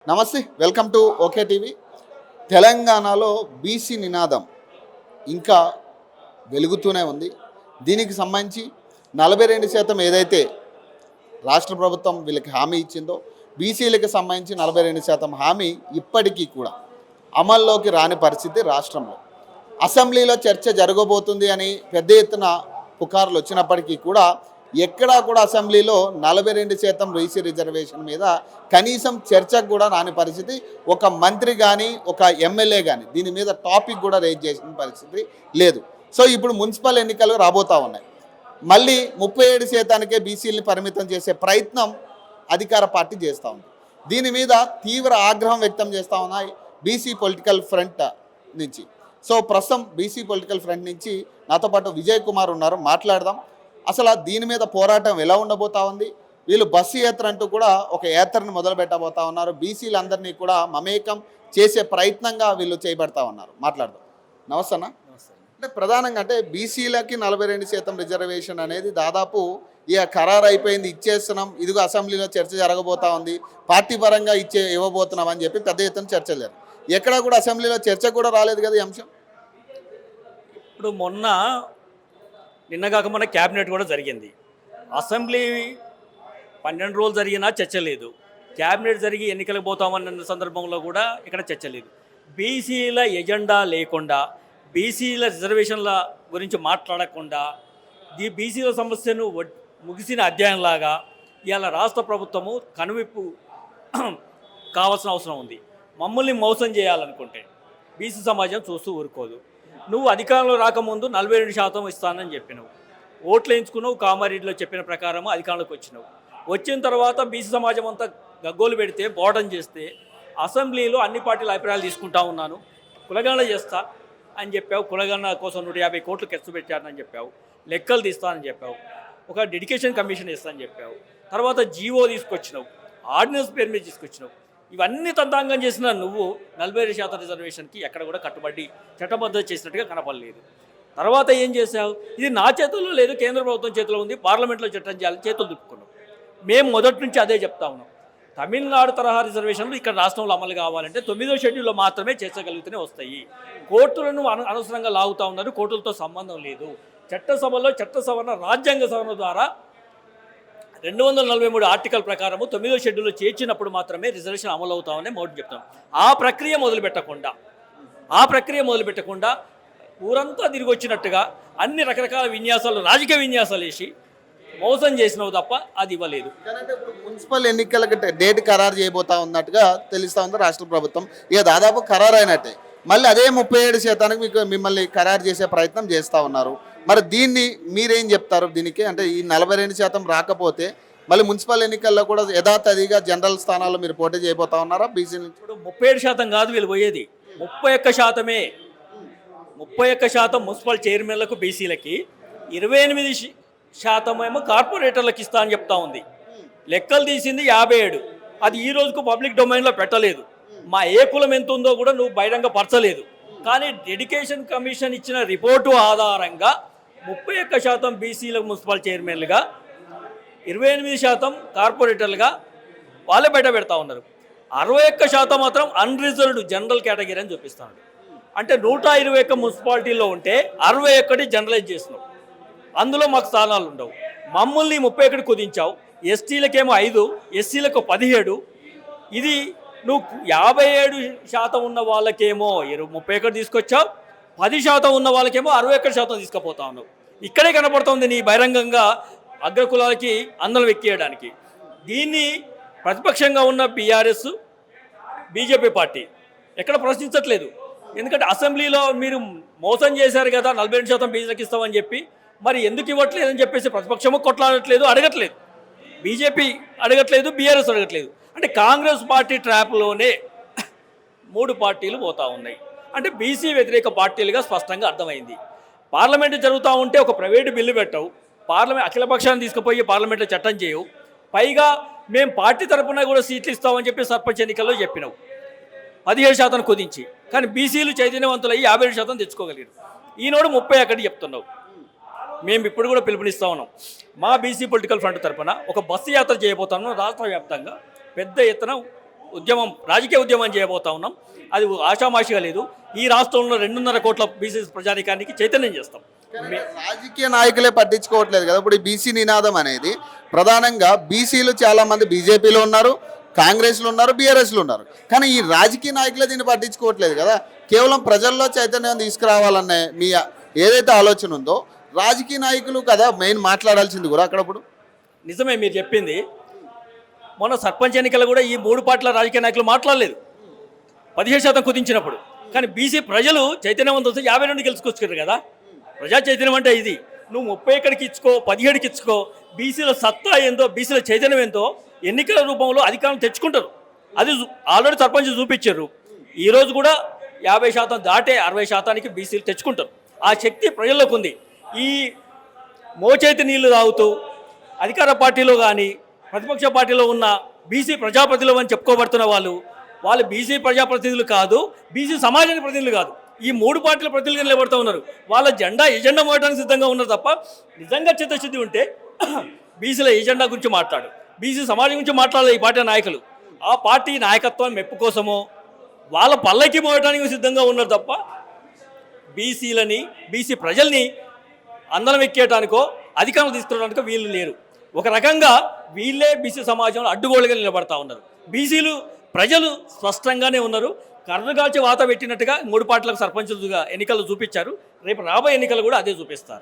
నమస్తే, welcome to okay TV. తెలంగాణలో BC నినాదం ఇంకా వెలుగుతూనే ఉంది. దీనికి సంబంధించి 42% ఏదైతే రాష్ట్ర ప్రభుత్వం వీళ్ళకి హామీ ఇచ్చిందో, బీసీలకు సంబంధించి 42% హామీ ఇప్పటికీ కూడా అమల్లోకి రాని పరిస్థితి రాష్ట్రంలో. అసెంబ్లీలో చర్చ జరగబోతుంది అని పెద్ద ఎత్తున పుకార్లు వచ్చినప్పటికీ కూడా ఎక్కడా కూడా అసెంబ్లీలో 42% బీసీ రిజర్వేషన్ మీద కనీసం చర్చకు కూడా రాని పరిస్థితి. ఒక మంత్రి కానీ ఒక ఎమ్మెల్యే కానీ దీని మీద టాపిక్ కూడా రేజ్ చేసిన పరిస్థితి లేదు. సో ఇప్పుడు మున్సిపల్ ఎన్నికలు రాబోతూ ఉన్నాయి. మళ్ళీ 37%కే బీసీలని పరిమితం చేసే ప్రయత్నం అధికార పార్టీ చేస్తూ ఉంది. దీని మీద తీవ్ర ఆగ్రహం వ్యక్తం చేస్తూ ఉన్నాయి బీసీ పొలిటికల్ ఫ్రంట్ నుంచి. సో ప్రస్తుతం బీసీ పొలిటికల్ ఫ్రంట్ నుంచి నాతో పాటు విజయ్ కుమార్ ఉన్నారు, మాట్లాడదాం. అసలు దీని మీద పోరాటం ఎలా ఉండబోతా ఉంది, వీళ్ళు బస్సు యాత్ర అంటూ కూడా ఒక యాత్రను మొదలు పెట్టబోతా ఉన్నారు. బీసీలందరినీ కూడా మమేకం చేసే ప్రయత్నంగా వీళ్ళు చేయబడతా ఉన్నారు. మాట్లాడదాం. నమస్తే అన్న. అంటే ప్రధానంగా అంటే బీసీలకి 42% రిజర్వేషన్ అనేది దాదాపు ఇక ఖరారు అయిపోయింది, ఇచ్చేస్తున్నాం, ఇదిగో అసెంబ్లీలో చర్చ జరగబోతా ఉంది, పార్టీ పరంగా ఇవ్వబోతున్నాం అని చెప్పి పెద్ద ఎత్తున చర్చలు జరిగాయి. ఎక్కడా కూడా అసెంబ్లీలో చర్చ కూడా రాలేదు కదా ఈ అంశం. ఇప్పుడు నిన్నగాక మన క్యాబినెట్ కూడా జరిగింది. అసెంబ్లీ 12 రోజులు జరిగినా చర్చ లేదు. క్యాబినెట్ జరిగి ఎన్నికలకు పోతామన్న సందర్భంలో కూడా ఇక్కడ చర్చ లేదు. బీసీల ఎజెండా లేకుండా, బీసీల రిజర్వేషన్ల గురించి మాట్లాడకుండా, బీసీల సమస్యను ముగిసిన అధ్యాయంలాగా ఇవాళ రాష్ట్ర ప్రభుత్వము కనువిప్పు కావాల్సిన అవసరం ఉంది. మమ్మల్ని మోసం చేయాలనుకుంటే బీసీ సమాజం చూస్తూ ఊరుకోదు. నువ్వు అధికారంలో రాకముందు 42% ఇస్తానని చెప్పినావు, ఓట్లు వేయించుకున్నావు, కామారెడ్డిలో చెప్పిన ప్రకారం అధికారంలోకి వచ్చినావు. వచ్చిన తర్వాత బీసీ సమాజం అంతా గగ్గోలు పెడితే, బోర్డన్ చేస్తే, అసెంబ్లీలో అన్ని పార్టీల అభిప్రాయాలు తీసుకుంటా ఉన్నాను, కులగణన చేస్తా అని చెప్పావు, కులగణన కోసం 150 కోట్లు ఖర్చు పెట్టానని చెప్పావు, లెక్కలు తీస్తానని చెప్పావు, ఒక డెడికేషన్ కమిషన్ ఇస్తానని చెప్పావు, తర్వాత జీవో తీసుకొచ్చినావు, ఆర్డినెన్స్ పేరు మీద తీసుకొచ్చినావు. ఇవన్నీ తంతాంగం చేసిన నువ్వు 42% రిజర్వేషన్కి ఎక్కడ కూడా కట్టుబడి చట్టబద్ధత చేసినట్టుగా కనపడలేదు. తర్వాత ఏం చేశావు? ఇది నా చేతుల్లో లేదు, కేంద్ర ప్రభుత్వం చేతిలో ఉంది, పార్లమెంట్లో చట్టం చేయాలని చేతులు దుప్పుకున్నాం. మేము మొదటి నుంచి అదే చెప్తా ఉన్నాం. తమిళనాడు తరహా రిజర్వేషన్లు ఇక్కడ రాష్ట్రంలో అమలు కావాలంటే 9వ షెడ్యూల్లో మాత్రమే చేర్చగలిగితేనే వస్తాయి. కోర్టులను అనవసరంగా లాగుతూ ఉన్నారు, కోర్టులతో సంబంధం లేదు. చట్టసభలో చట్ట సవరణ, రాజ్యాంగ సవరణ ద్వారా 243 ఆర్టికల్ ప్రకారము 9వ షెడ్యూల్లో చేర్చినప్పుడు మాత్రమే రిజర్వేషన్ అమలు అవుతామని మొదటి చెప్తాం. ఆ ప్రక్రియ మొదలుపెట్టకుండా ఊరంతా తిరిగి వచ్చినట్టుగా అన్ని రకరకాల విన్యాసాలు, రాజకీయ విన్యాసాలు వేసి మోసం చేసినవు తప్ప అది ఇవ్వలేదు. మున్సిపల్ ఎన్నికలకు డేట్ ఖరారు చేయబోతా ఉన్నట్టుగా తెలుస్తూ ఉంది రాష్ట్ర ప్రభుత్వం. ఇక దాదాపు ఖరారు అయినట్టే. మళ్ళీ అదే 37% మిమ్మల్ని ఖరారు చేసే ప్రయత్నం చేస్తూ ఉన్నారు. మరి దీన్ని మీరేం చెప్తారు? దీనికి అంటే ఈ 42% రాకపోతే మళ్ళీ మున్సిపల్ ఎన్నికల్లో కూడా యథాతథిగా జనరల్ స్థానాల్లో మీరు పోటీ చేయబోతా ఉన్నారా? బీసీ నుంచి ఇప్పుడు 37% కాదు వీళ్ళు పోయేది, 31%. 31% మున్సిపల్ చైర్మన్లకు బీసీలకి, 28% ఏమో కార్పొరేటర్లకు ఇస్తా అని చెప్తా ఉంది. లెక్కలు తీసింది 57. అది ఈ రోజుకు పబ్లిక్ డొమైన్లో పెట్టలేదు. మా ఏ కులం ఎంత ఉందో కూడా నువ్వు బహిరంగ పరచలేదు. కానీ డెడికేషన్ కమిషన్ ఇచ్చిన రిపోర్టు ఆధారంగా 31% బీసీలకు మున్సిపల్ చైర్మన్లుగా, 28% కార్పొరేటర్లుగా వాళ్ళే బయట పెడతా ఉన్నారు. 61% మాత్రం అన్రిజర్వ్డ్ జనరల్ కేటగిరీ అని చూపిస్తాడు. అంటే 121 మున్సిపాలిటీల్లో ఉంటే 61 జనరలైజ్ చేసినావు. అందులో మాకు స్థానాలు ఉండవు. మమ్మల్ని 31 కుదించావు. ఎస్టీలకేమో 5, ఎస్సీలకు 17. ఇది నువ్వు 57% ఉన్న వాళ్ళకేమో 31 తీసుకొచ్చావు, 10% ఉన్న వాళ్ళకేమో 61% తీసుకుపోతా ఉన్నావు. ఇక్కడే కనపడుతుంది నీ బహిరంగంగా అగ్రకులాలకి అందరం ఎక్కియడానికి. దీన్ని ప్రతిపక్షంగా ఉన్న బీఆర్ఎస్, బీజేపీ పార్టీ ఎక్కడ ప్రశ్నించట్లేదు. ఎందుకంటే అసెంబ్లీలో మీరు మోసం చేశారు కదా 42% బీజేపీకి ఇస్తామని చెప్పి, మరి ఎందుకు ఇవ్వట్లేదని చెప్పేసి ప్రతిపక్షము కొట్లాడట్లేదు, అడగట్లేదు. బీజేపీ అడగట్లేదు, బీఆర్ఎస్ అడగట్లేదు. అంటే కాంగ్రెస్ పార్టీ ట్రాప్లోనే 3 పార్టీలు పోతూ ఉన్నాయి. అంటే బీసీ వ్యతిరేక పార్టీలుగా స్పష్టంగా అర్థమైంది. పార్లమెంటు జరుగుతూ ఉంటే ఒక ప్రైవేటు బిల్లు పెట్టవు, అఖిలపక్షాన్ని తీసుకుపోయి పార్లమెంట్లో చట్టం చేయవు, పైగా మేము పార్టీ తరఫున కూడా సీట్లు ఇస్తామని చెప్పి సర్పంచ్ ఎన్నికల్లో చెప్పినావు 17% కుదించి. కానీ బీసీలు చైతన్యవంతులయ్యి 57% తెచ్చుకోగలిగారు. ఈనాడు 31 చెప్తున్నావు. మేము ఇప్పుడు కూడా పిలుపునిస్తూ ఉన్నాం. మా బీసీ పొలిటికల్ ఫ్రంట్ తరఫున ఒక బస్సు యాత్ర చేయబోతున్నాం. రాష్ట్ర వ్యాప్తంగా పెద్ద ఎత్తున రాజకీయ ఉద్యమం చేయబోతా ఉన్నాం. అది ఆషామాషిగా లేదు. ఈ రాష్ట్రంలో 2.5 కోట్ల బీసీ ప్రజానికానికి చైతన్యం చేస్తాం. రాజకీయ నాయకులే పట్టించుకోవట్లేదు కదా. ఇప్పుడు ఈ బీసీ నినాదం అనేది ప్రధానంగా బీసీలు చాలా మంది బీజేపీలో ఉన్నారు, కాంగ్రెస్లో ఉన్నారు, బీఆర్ఎస్లో ఉన్నారు. కానీ ఈ రాజకీయ నాయకులే దీన్ని పట్టించుకోవట్లేదు కదా. కేవలం ప్రజల్లో చైతన్యం తీసుకురావాలనే మీ ఏదైతే ఆలోచన ఉందో రాజకీయ నాయకులు కదా మెయిన్ మాట్లాడాల్సింది కూడా అక్కడప్పుడు. నిజమే మీరు చెప్పింది. మొన్న సర్పంచ్ ఎన్నికలు కూడా ఈ 3 పార్టీల రాజకీయ నాయకులు మాట్లాడలేదు 17% కుదించినప్పుడు. కానీ బీసీ ప్రజలు చైతన్యవంతులతో 52 గెలుచుకొచ్చారు కదా. ప్రజా చైతన్యం అంటే ఇది. నువ్వు 30 ఎక్కడికి ఇచ్చుకో, 17కి ఇచ్చుకో, బీసీల సత్తా ఏందో, బీసీల చైతన్యం ఏందో ఎన్నికల రూపంలో అధికారం తెచ్చుకుంటారు. అది ఆల్రెడీ సర్పంచ్ చూపించారు. ఈరోజు కూడా 50% దాటే 60%కి బీసీలు తెచ్చుకుంటారు. ఆ శక్తి ప్రజల్లోకి ఉంది. ఈ మోచేతి నీళ్లు తాగుతూ అధికార పార్టీలో కానీ ప్రతిపక్ష పార్టీలో ఉన్న బీసీ ప్రజాప్రతినిధులు అని చెప్పుకోబడుతున్న వాళ్ళు బీసీ ప్రజాప్రతినిధులు కాదు, బీసీ సమాజానికి ప్రతినిధులు కాదు. ఈ 3 పార్టీల ప్రతినిధులుగా నిలబడుతూ ఉన్నారు. వాళ్ళ ఎజెండా మోయడానికి సిద్ధంగా ఉన్నారు తప్ప నిజంగా చిత్తశుద్ధి ఉంటే బీసీల ఎజెండా గురించి బీసీ సమాజం గురించి మాట్లాడలేదు ఈ పార్టీ నాయకులు. ఆ పార్టీ నాయకత్వం మెప్పు కోసమో వాళ్ళ పల్లకి మోయడానికి సిద్ధంగా ఉన్నారు తప్ప బీసీ ప్రజల్ని అందలం ఎక్కేయటానికో అధికారం తీసుకురావడానికో వీళ్ళు లేరు. ఒక రకంగా వీళ్ళే బీసీ సమాజంలో అడ్డుగోలుగా నిలబడతా ఉన్నారు. బీసీలు ప్రజలు స్పష్టంగానే ఉన్నారు. కర్రగాల్చి వాత పెట్టినట్టుగా 3 పార్టీలకు సర్పంచులుగా ఎన్నికలు చూపించారు. రేపు రాబోయే ఎన్నికలు కూడా అదే చూపిస్తారు.